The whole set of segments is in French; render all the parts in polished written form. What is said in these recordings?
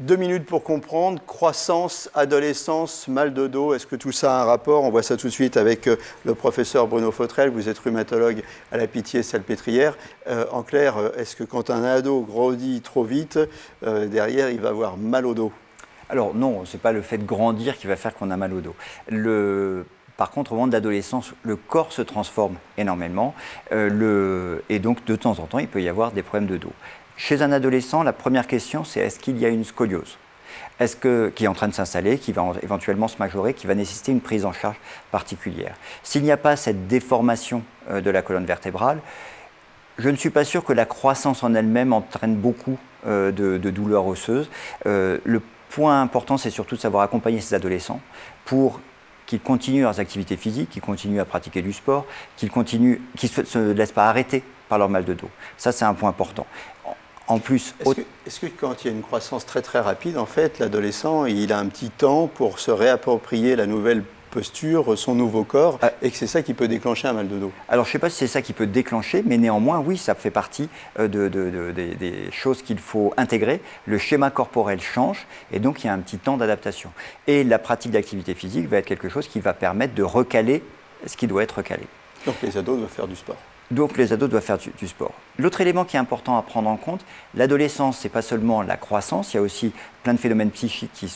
2 minutes pour comprendre, croissance, adolescence, mal de dos, est-ce que tout ça a un rapport? On voit ça tout de suite avec le professeur Bruno Fautrel, vous êtes rhumatologue à la Pitié-Salpêtrière. En clair, est-ce que quand un ado grandit trop vite, derrière il va avoir mal au dos? Alors non, ce n'est pas le fait de grandir qui va faire qu'on a mal au dos. Par contre, au moment de l'adolescence, le corps se transforme énormément et donc de temps en temps, il peut y avoir des problèmes de dos. Chez un adolescent, la première question, c'est est-ce qu'il y a une scoliose qui est en train de s'installer, qui va éventuellement se majorer, qui va nécessiter une prise en charge particulière. S'il n'y a pas cette déformation de la colonne vertébrale, je ne suis pas sûr que la croissance en elle-même entraîne beaucoup de douleurs osseuses. Le point important, c'est surtout de savoir accompagner ces adolescents pour qu'ils continuent leurs activités physiques, qu'ils continuent à pratiquer du sport, qu'ils ne se laissent pas arrêter par leur mal de dos. Ça, c'est un point important. En plus, est-ce que quand il y a une croissance très très rapide, en fait, l'adolescent, il a un petit temps pour se réapproprier la nouvelle posture, son nouveau corps, et que c'est ça qui peut déclencher un mal de dos? Alors, je ne sais pas si c'est ça qui peut déclencher, mais néanmoins, oui, ça fait partie des choses qu'il faut intégrer. Le schéma corporel change, et donc il y a un petit temps d'adaptation. Et la pratique d'activité physique va être quelque chose qui va permettre de recaler ce qui doit être recalé. Donc les ados doivent faire du sport. Donc les ados doivent faire du sport. L'autre élément qui est important à prendre en compte, l'adolescence, ce n'est pas seulement la croissance, il y a aussi plein de phénomènes psychiques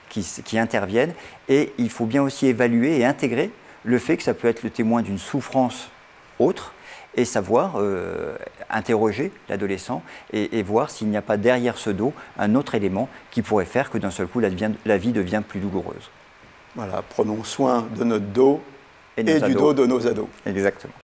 qui interviennent. Et il faut bien aussi évaluer et intégrer le fait que ça peut être le témoin d'une souffrance autre et savoir interroger l'adolescent et voir s'il n'y a pas derrière ce dos un autre élément qui pourrait faire que d'un seul coup la vie devient plus douloureuse. Voilà, prenons soin de notre dos et du dos de nos ados. Exactement.